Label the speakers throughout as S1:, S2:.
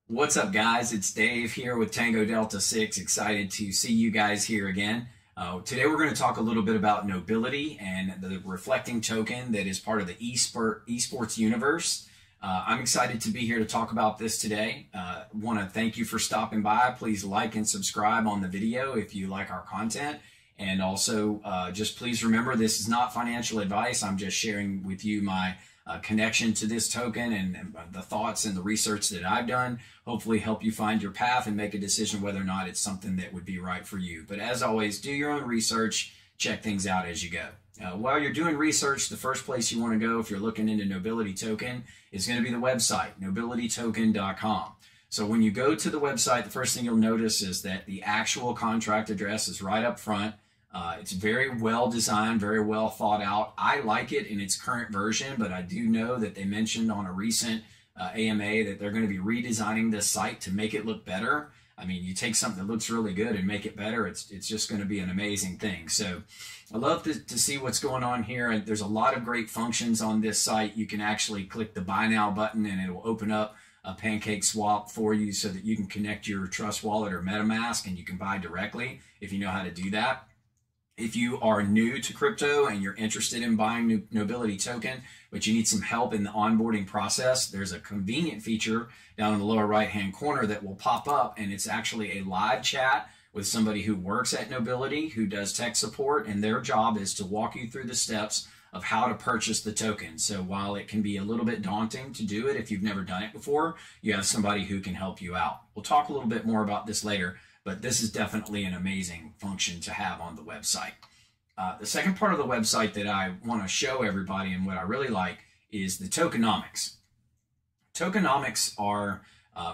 S1: What's up, guys? It's Dave here with Tango Delta 6. Excited to see you guys here again. Today we're going to talk a little bit about Nobility and the reflecting token that is part of the esports universe. I'm excited to be here to talk about this today. Want to thank you for stopping by. Please like and subscribe on the video if you like our content. And also, just please remember, this is not financial advice. I'm just sharing with you my connection to this token and the thoughts and the research that I've done. Hopefully help you find your path and make a decision whether or not it's something that would be right for you. But as always, do your own research, check things out as you go. While you're doing research, the first place you want to go if you're looking into Nobility token is going to be the website, nobilitytoken.com. So when you go to the website, the first thing you'll notice is that the actual contract address is right up front. It's very well designed, very well thought out. I like it in its current version, but I do know that they mentioned on a recent AMA that they're going to be redesigning this site to make it look better. I mean, you take something that looks really good and make it better, it's just going to be an amazing thing. So I love to see what's going on here. And there's a lot of great functions on this site. You can actually click the Buy Now button and it will open up a Pancake Swap for you so that you can connect your Trust Wallet or MetaMask and you can buy directly if you know how to do that. If you are new to crypto and you're interested in buying Nobility token, but you need some help in the onboarding process, there's a convenient feature down in the lower right-hand corner that will pop up, and it's actually a live chat with somebody who works at Nobility, who does tech support, and their job is to walk you through the steps of how to purchase the token. So while it can be a little bit daunting to do it if you've never done it before, you have somebody who can help you out. We'll talk a little bit more about this later, but this is definitely an amazing function to have on the website. The second part of the website that I want to show everybody and what I really like is the tokenomics. Tokenomics are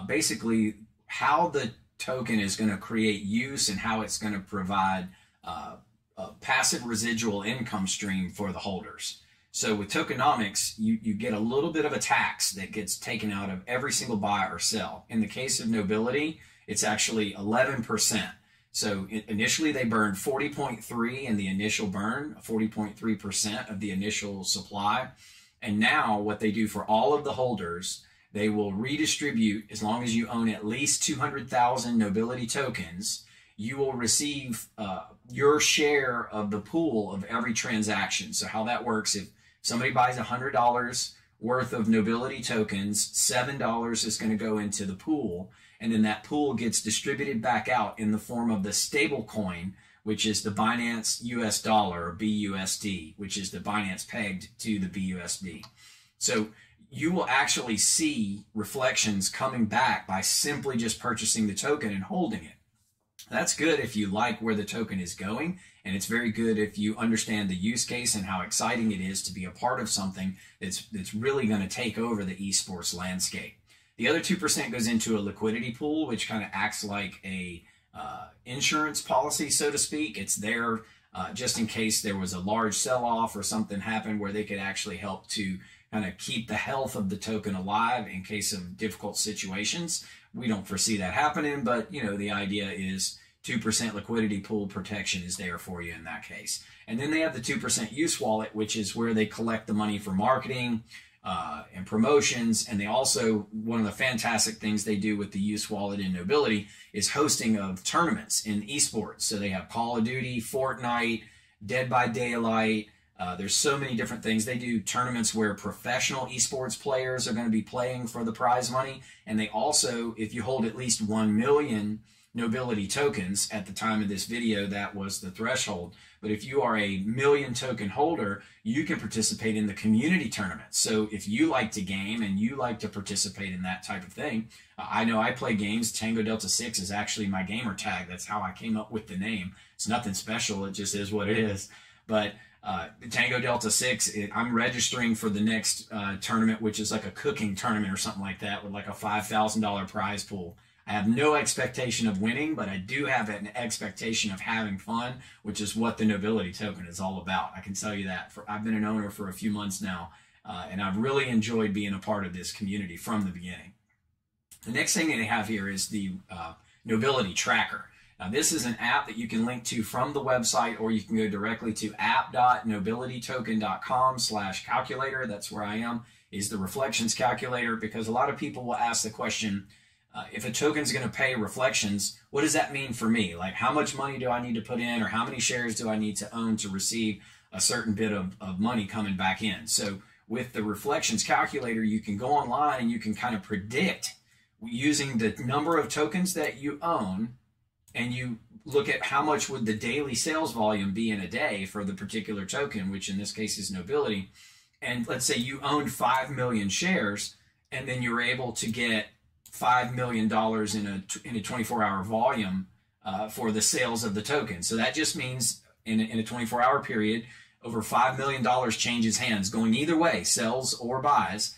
S1: basically how the token is going to create use and how it's going to provide a passive residual income stream for the holders. So with tokenomics, you get a little bit of a tax that gets taken out of every single buy or sell. In the case of Nobility, it's actually 11%. So initially they burned 40.3 in the initial burn, 40.3% of the initial supply. And now what they do for all of the holders, they will redistribute, as long as you own at least 200,000 Nobility tokens, you will receive your share of the pool of every transaction. So how that works, if somebody buys $100 worth of Nobility tokens, $7 is going to go into the pool, and then that pool gets distributed back out in the form of the stablecoin, which is the Binance US dollar, or BUSD, which is the Binance pegged to the BUSD. So you will actually see reflections coming back by simply just purchasing the token and holding it. That's good if you like where the token is going, and it's very good if you understand the use case and how exciting it is to be a part of something that's really going to take over the esports landscape. The other 2% goes into a liquidity pool, which kind of acts like a insurance policy, so to speak. It's there just in case there was a large sell-off or something happened where they could actually help to kind of keep the health of the token alive in case of difficult situations. We don't foresee that happening, but you know, the idea is 2% liquidity pool protection is there for you in that case. And then they have the 2% use wallet, which is where they collect the money for marketing and promotions. And they also, one of the fantastic things they do with the use wallet in Nobility is hosting of tournaments in esports. So they have Call of Duty, Fortnite, Dead by Daylight. There's so many different things. They do tournaments where professional esports players are going to be playing for the prize money. And they also, if you hold at least 1 million Nobility tokens, at the time of this video, that was the threshold. But if you are a 1 million token holder, you can participate in the community tournament. So if you like to game and you like to participate in that type of thing, I know I play games. Tango Delta 6 is actually my gamer tag. That's how I came up with the name. It's nothing special. It just is what it is. But Tango Delta 6, I'm registering for the next tournament, which is like a cooking tournament or something like that, with like a $5,000 prize pool. I have no expectation of winning, but I do have an expectation of having fun, which is what the Nobility token is all about. I can tell you that. I've been an owner for a few months now, and I've really enjoyed being a part of this community from the beginning. The next thing they have here is the Nobility Tracker. Now, this is an app that you can link to from the website, or you can go directly to app.nobilitytoken.com/calculator. That's where I am, is the reflections calculator, because a lot of people will ask the question, if a token's going to pay reflections, what does that mean for me? Like, how much money do I need to put in, or how many shares do I need to own to receive a certain bit of money coming back in? So with the reflections calculator, you can go online and you can kind of predict using the number of tokens that you own, and you look at how much would the daily sales volume be in a day for the particular token, which in this case is Nobility. And let's say you owned 5 million shares, and then you were able to get $5 million in a 24-hour volume for the sales of the token. So that just means in a 24-hour period, over $5 million changes hands, going either way, sells or buys,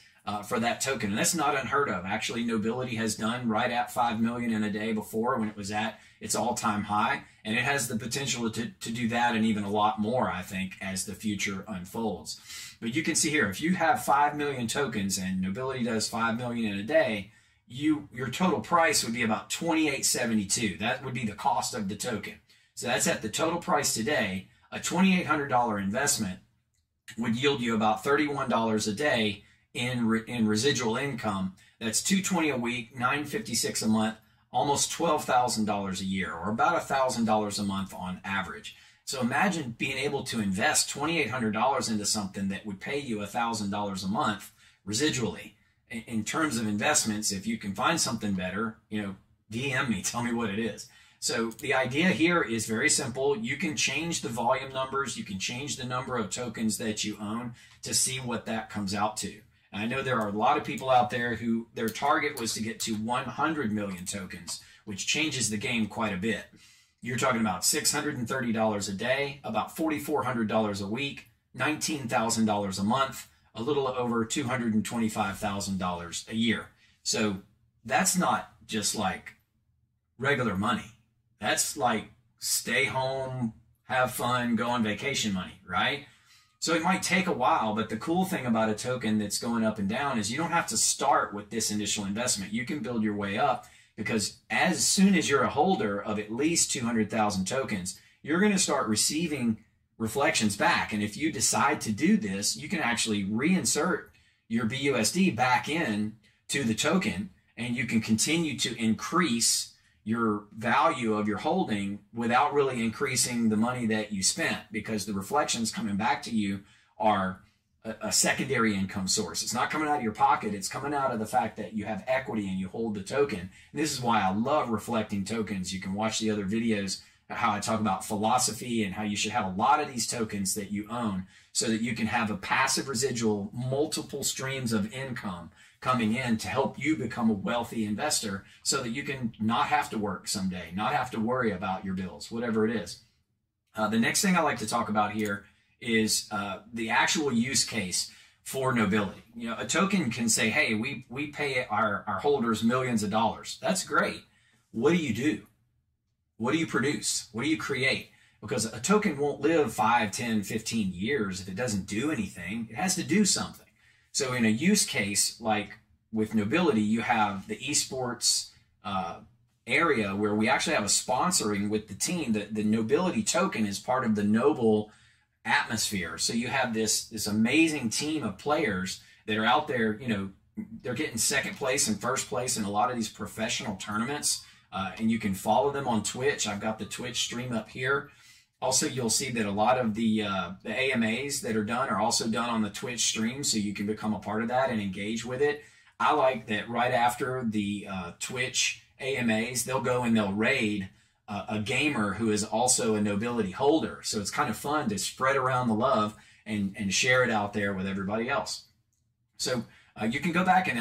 S1: for that token. And that's not unheard of. Actually, Nobility has done right at 5 million in a day before, when it was at its all-time high, and it has the potential to do that and even a lot more, I think, as the future unfolds. But you can see here, if you have 5 million tokens and Nobility does 5 million in a day, your total price would be about $28.72. That would be the cost of the token. So that's at the total price today. A $2,800 investment would yield you about $31 a day in residual income. That's $220 a week, $956 a month, almost $12,000 a year, or about $1,000 a month on average. So imagine being able to invest $2,800 into something that would pay you $1,000 a month residually. In terms of investments, if you can find something better, DM me, tell me what it is. So the idea here is very simple. You can change the volume numbers, you can change the number of tokens that you own to see what that comes out to. And I know there are a lot of people out there who their target was to get to 100 million tokens, which changes the game quite a bit. You're talking about $630 a day, about $4,400 a week, $19,000 a month, a little over $225,000 a year. So that's not just like regular money. That's like stay home, have fun, go on vacation money, right? So it might take a while, but the cool thing about a token that's going up and down is you don't have to start with this initial investment. You can build your way up, because as soon as you're a holder of at least 200,000 tokens, you're going to start receiving reflections back. And if you decide to do this, you can actually reinsert your BUSD back in to the token, and you can continue to increase your value of your holding without really increasing the money that you spent, because the reflections coming back to you are a secondary income source. It's not coming out of your pocket. It's coming out of the fact that you have equity and you hold the token. And this is why I love reflecting tokens. You can watch the other videos, how I talk about philosophy and how you should have a lot of these tokens that you own so that you can have a passive residual, multiple streams of income coming in to help you become a wealthy investor, so that you can not have to work someday, not have to worry about your bills, whatever it is. The next thing I like to talk about here is the actual use case for Nobility. A token can say, hey, we pay our holders millions of dollars. That's great. What do you do? What do you produce? What do you create? Because a token won't live 5, 10, 15 years if it doesn't do anything. It has to do something. So in a use case like with Nobility, you have the esports area where we actually have a sponsoring with the team. The Nobility token is part of the Noble atmosphere. So you have this amazing team of players that are out there, they're getting second place and first place in a lot of these professional tournaments. And you can follow them on Twitch. I've got the Twitch stream up here. Also, you'll see that a lot of the AMAs that are done are also done on the Twitch stream, so you can become a part of that and engage with it. I like that right after the Twitch AMAs, they'll go and they'll raid a gamer who is also a Nobility holder. So it's kind of fun to spread around the love and share it out there with everybody else. So you can go back and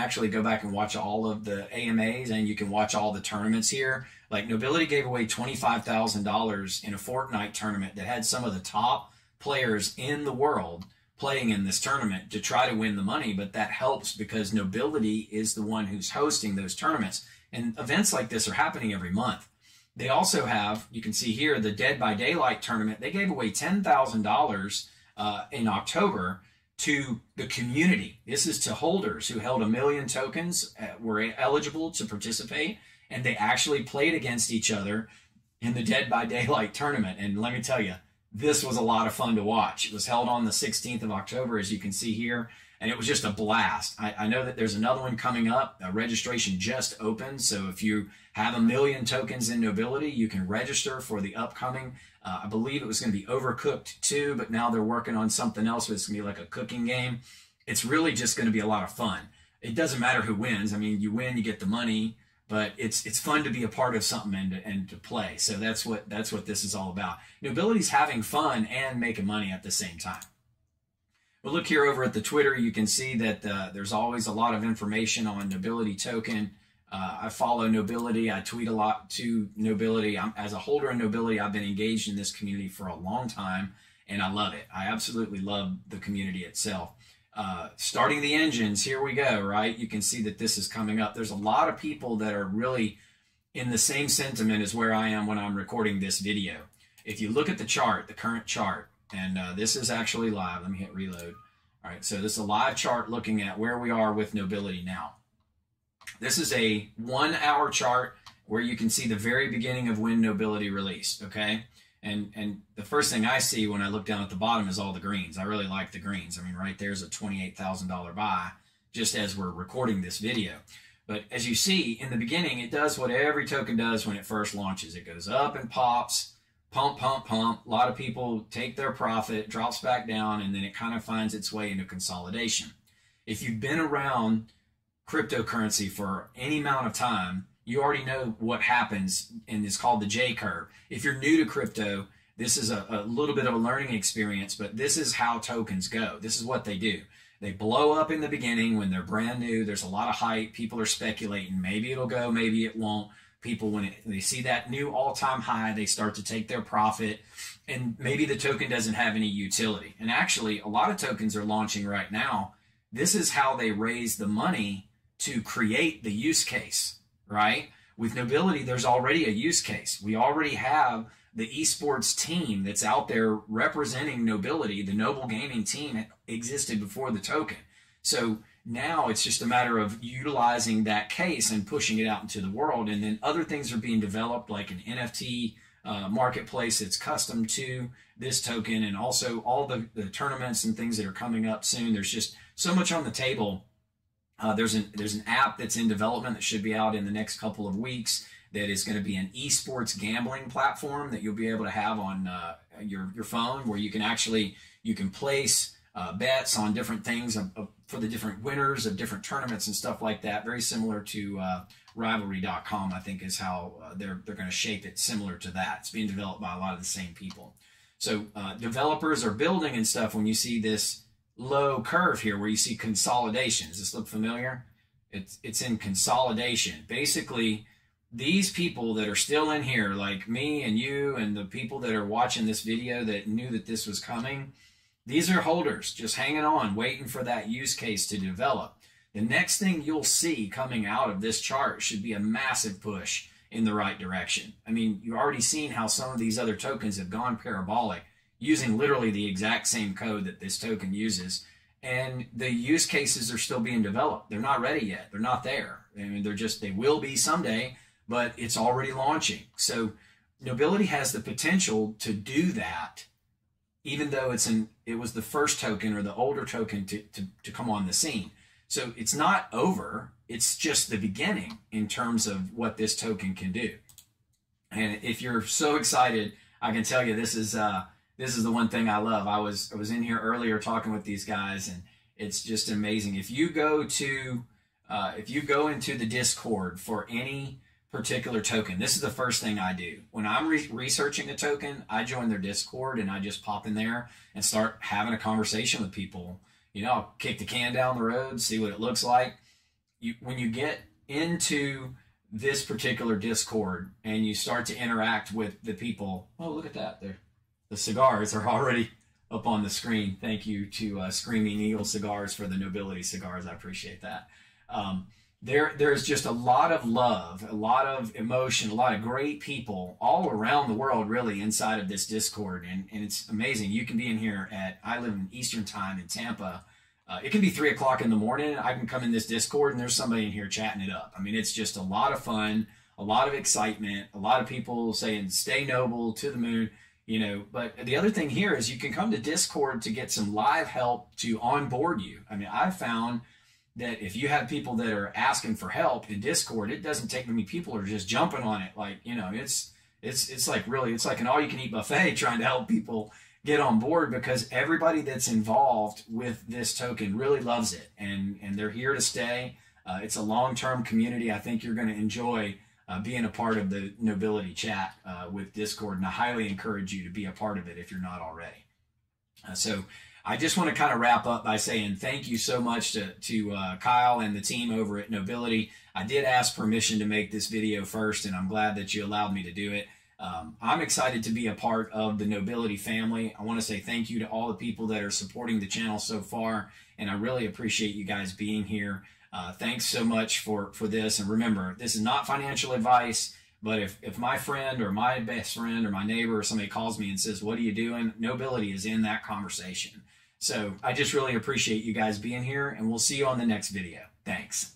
S1: watch all of the AMAs, and you can watch all the tournaments here. Like Nobility gave away $25,000 in a Fortnite tournament that had some of the top players in the world playing in this tournament to try to win the money. But that helps because Nobility is the one who's hosting those tournaments. And events like this are happening every month. They also have, you can see here, the Dead by Daylight tournament. They gave away $10,000 in October to the community. This is to holders who held 1 million tokens, were eligible to participate, and they actually played against each other in the Dead by Daylight tournament. And let me tell you, this was a lot of fun to watch. It was held on the 16th of October, as you can see here, and it was just a blast. I know that there's another one coming up. Registration just opened, so if you have 1 million tokens in Nobility, you can register for the upcoming. I believe it was going to be Overcooked 2, but now they're working on something else. It's going to be like a cooking game. It's really just going to be a lot of fun. It doesn't matter who wins. I mean, you win, you get the money, but it's fun to be a part of something and to play. So that's what this is all about. Nobility's having fun and making money at the same time. Well, look here over at the Twitter. You can see that there's always a lot of information on Nobility token. I follow Nobility. I tweet a lot to Nobility. As a holder in Nobility, I've been engaged in this community for a long time, and I love it. I absolutely love the community itself. Starting the engines, here we go, right? You can see that this is coming up. There's a lot of people that are really in the same sentiment as where I am when I'm recording this video. If you look at the chart, the current chart, and this is actually live. Let me hit reload. All right, so this is a live chart looking at where we are with Nobility now. This is a 1 hour chart where you can see the very beginning of when Nobility released, okay? And the first thing I see when I look down at the bottom is all the greens. I really like the greens. I mean, right there's a $28,000 buy just as we're recording this video. But as you see, in the beginning, it does what every token does when it first launches. It goes up and pops, pump, pump, pump. A lot of people take their profit, drops back down, and then it kind of finds its way into consolidation. If you've been around cryptocurrency for any amount of time, you already know what happens, and it's called the J curve. If you're new to crypto, this is a little bit of a learning experience, but this is how tokens go. This is what they do. They blow up in the beginning when they're brand new. There's a lot of hype. People are speculating. Maybe it'll go, maybe it won't. People, when they see that new all-time high, they start to take their profit, and maybe the token doesn't have any utility. And actually, a lot of tokens are launching right now. This is how they raise the money to create the use case, right? With Nobility, there's already a use case. We already have the esports team that's out there representing Nobility. The Noble Gaming team existed before the token. So now it's just a matter of utilizing that case and pushing it out into the world. And then other things are being developed, like an NFT marketplace that's custom to this token, and also all the tournaments and things that are coming up soon. There's just so much on the table. There's an app that's in development that should be out in the next couple of weeks that is going to be an esports gambling platform that you'll be able to have on your phone, where you can place bets on different things for the different winners of different tournaments and stuff like that. Very similar to rivalry.com, I think, is how they're going to shape it, similar to that. It's being developed by a lot of the same people. So developers are building and stuff. When you see this low curve here where you see consolidation, does this look familiar? It's in consolidation. Basically, these people that are still in here, like me and you and the people that are watching this video that knew that this was coming, these are holders just hanging on, waiting for that use case to develop. The next thing you'll see coming out of this chart should be a massive push in the right direction. I mean, you've already seen how some of these other tokens have gone parabolic using literally the exact same code that this token uses. And the use cases are still being developed. They're not ready yet. They're not there. I mean, they will be someday, but it's already launching. So Nobility has the potential to do that, even though it was the first token or the older token to come on the scene. So it's not over. It's just the beginning in terms of what this token can do. And if you're so excited, I can tell you this is the one thing I love. I was in here earlier talking with these guys, and it's just amazing. If you go into the Discord for any particular token, this is the first thing I do. When I'm researching a token, I join their Discord and I just pop in there and start having a conversation with people. You know, I'll kick the can down the road, see what it looks like. When you get into this particular Discord and you start to interact with the people, oh, look at that. The cigars are already up on the screen. Thank you to Screaming Eagle Cigars for the Nobility cigars. I appreciate that. There's just a lot of love, a lot of emotion, a lot of great people all around the world, really, inside of this Discord. And it's amazing. You can be in here I live in Eastern time in Tampa. It can be 3 o'clock in the morning. I can come in this Discord and there's somebody in here chatting it up. I mean, it's just a lot of fun, a lot of excitement, a lot of people saying, stay noble to the moon. you know. But the other thing here is you can come to Discord to get some live help to onboard you. I mean, I've found that if you have people that are asking for help in Discord, it doesn't take many people are just jumping on it. Like, you know, it's like really, it's like an all-you-can-eat buffet trying to help people get on board, because everybody that's involved with this token really loves it, and they're here to stay. It's a long-term community. I think you're going to enjoy being a part of the Nobility chat with Discord, and I highly encourage you to be a part of it if you're not already. So I just want to kind of wrap up by saying thank you so much to Kyle and the team over at Nobility. I did ask permission to make this video first, and I'm glad that you allowed me to do it. I'm excited to be a part of the Nobility family. I want to say thank you to all the people that are supporting the channel so far, and I really appreciate you guys being here. Thanks so much for this. And remember, this is not financial advice, but if my friend or my best friend or my neighbor or somebody calls me and says, "What are you doing?" Nobility is in that conversation. So I just really appreciate you guys being here, and we'll see you on the next video. Thanks.